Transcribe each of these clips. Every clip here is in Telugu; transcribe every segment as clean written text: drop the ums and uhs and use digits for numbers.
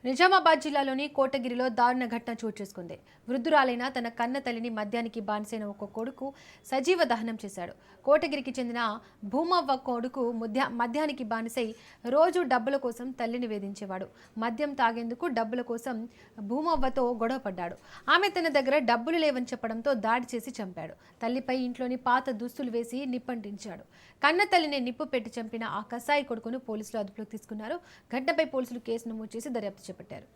నిజామాబాద్ జిల్లాలోని కోటగిరిలో దారుణ ఘటన చోటు చేసుకుంది. వృద్ధురాలైన తన కన్న తల్లిని మద్యానికి బానిసైన ఒక కొడుకు సజీవ దహనం చేశాడు. కోటగిరికి చెందిన భూమవ్వ కొడుకు మద్యానికి బానిసై రోజు డబ్బుల కోసం తల్లిని వేధించేవాడు. మద్యం తాగేందుకు డబ్బుల కోసం భూమవ్వతో గొడవపడ్డాడు. ఆమె తన దగ్గర డబ్బులు లేవని చెప్పడంతో దాడి చేసి చంపాడు. తల్లిపై ఇంట్లోని పాత దుస్తులు వేసి నిప్పంటించాడు. కన్న తల్లిని నిప్పు పెట్టి చంపిన ఆ కసాయి కొడుకును పోలీసులు అదుపులోకి తీసుకున్నారు. ఘటనపై పోలీసులు కేసు నమోదు చేసి దర్యాప్తు చేపట్టారు.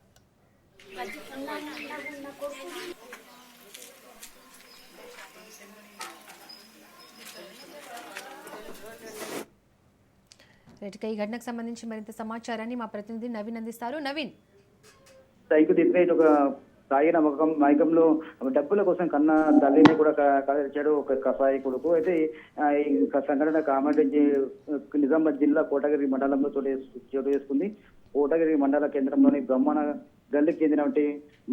ఈ ఘటనకు సంబంధించి మరింత సమాచారాన్ని మా ప్రతినిధి నవీన్ అందిస్తారు. నవీన్, తాగిన మైకంలో డబ్బుల కోసం కన్న తల్లిని కూడా కలర్చాడు ఒక కసాయి కొడుకు. అయితే ఈ సంఘటన కామారెడ్డి నిజామాబాద్ జిల్లా కోటగిరి మండలంలో చోటు చేసుకుంది. కోటగిరి మండల కేంద్రంలోని బ్రహ్మణ గల్లీకి చెందినటువంటి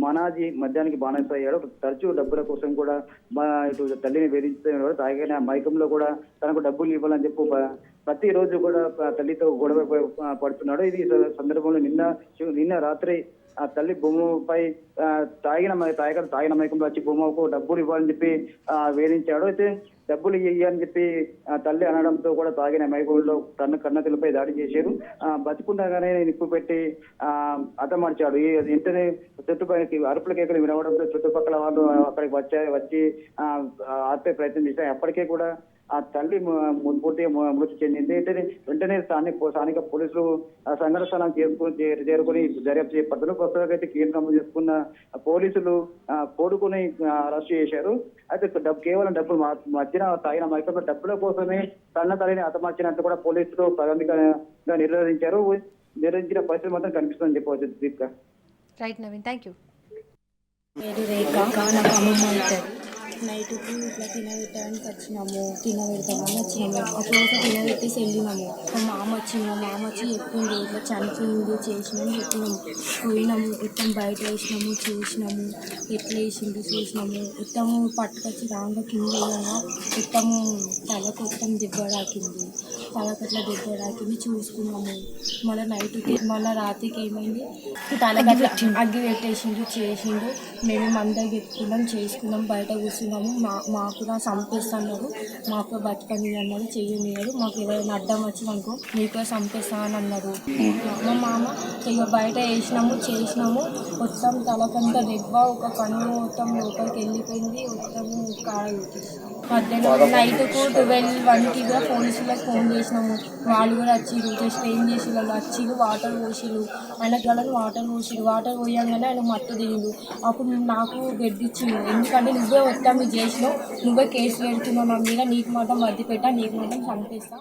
మనాజీ మద్యానికి బానిస అయ్యాడు. తరచూ డబ్బుల కోసం కూడా ఇటు తల్లిని వేధించేవాడు. తాగిన మైకంలో కూడా తనకు డబ్బులు ఇవ్వాలని చెప్పి ప్రతిరోజు కూడా తల్లితో గొడవ పడుతున్నాడు. ఇది సందర్భంలో నిన్న రాత్రి ఆ తల్లి భూమిపై తాగిన మైకంలో వచ్చి భూమకు డబ్బులు ఇవ్వాలని చెప్పి వేధించాడు. అయితే డబ్బులు ఇయ్యని చెప్పి తల్లి అనడంతో కూడా తాగిన మైకంలో కన్నతలపై దాడి చేశారు. బతుకుండగానే నిప్పు పెట్టి హతమార్చాడు. వెంటనే చుట్టుపక్కల అరుపుల కేకలు వినవడంతో చుట్టుపక్కల వాళ్ళు అక్కడికి వచ్చి ఆపే ప్రయత్నం చేశారు. అప్పటికే కూడా ఆ తల్లి పూర్తిగా మృతి చెందింది. వెంటనే స్థానిక పోలీసులు సంఘటన స్థలానికి చేరుకుని దర్యాప్తు చేపట్టారు. ప్రస్తుతం అయితే కేసు నమోదు చేసుకున్న పోలీసులు కోడుకుని అరెస్ట్ చేశారు. అయితే కేవలం డబ్బులు మధ్యన తాగిన మైకంలో డబ్బుల కోసమే కన్న తల్లిని హతమార్చినట్టు కూడా పోలీసులు ప్రాథమికంగా నిర్వహించిన పరిస్థితి మాత్రం కనిపిస్తుందని చెప్పవచ్చు. Deepika. Right Naveen, thank you. నైట్కి ఇట్లా తినబెట్టడానికి తినబెడతామని వచ్చినాము. ఒకరోజు తినబెట్టేసి వెళ్ళినాము. మా మామ వచ్చి చెప్పింది ఇట్లా చనిపోయింది చేసినాము చెప్పినాము. పోయినాము మొత్తం బయట వేసినాము చూసినాము ఎట్లా వేసింది చూసినాము. మొత్తము పట్టుకొచ్చి రాగా కింద వేయగా మొత్తము తలకు మొత్తం దెబ్బడాకింది. తలకట్లా దెబ్బడాకింది చూసుకున్నాము. మళ్ళీ రాత్రికి ఏమైంది తలకట్లా అగ్గి పెట్టేసిండు చేసిండు. మేము అందరికి చెప్పుకున్నాం చేసుకున్నాం బయట కూర్చున్నాము. మాకు కూడా చంపేస్తున్నారు, మాకు బతకని అన్నారు, చెయ్యనియరు. మాకు ఏదైనా అడ్డం వచ్చిందనుకో మీకు చంపేస్తామని అన్నారు. మా మామ ఇక బయట వేసినాము చేసినాము. మొత్తం తలకంతా దెబ్బ, ఒక కన్ను మొత్తం లోపలికి వెళ్ళిపోయింది. మొత్తము కాయ మధ్యలో నైట్కు 12-1కి కూడా పోలీసులకు ఫోన్ చేసినాము. వాళ్ళు కూడా వచ్చిరు. జస్ట్ ఏం చేసి వాళ్ళు వచ్చిరు, వాటర్ పోసిరు. ఆయనకి వాళ్ళని వాటర్ పోయంగానే ఆయన మత్తు దిగిండు. అప్పుడు నాకు గడ్డిచ్చిండు. ఎందుకంటే నువ్వే మొత్తం చేసినావు, నువ్వే కేసు పెడుతున్నావు నా మీద, నీకు మాత్రం వద్దు పెట్టా, నీకు మాత్రం చంపేస్తా.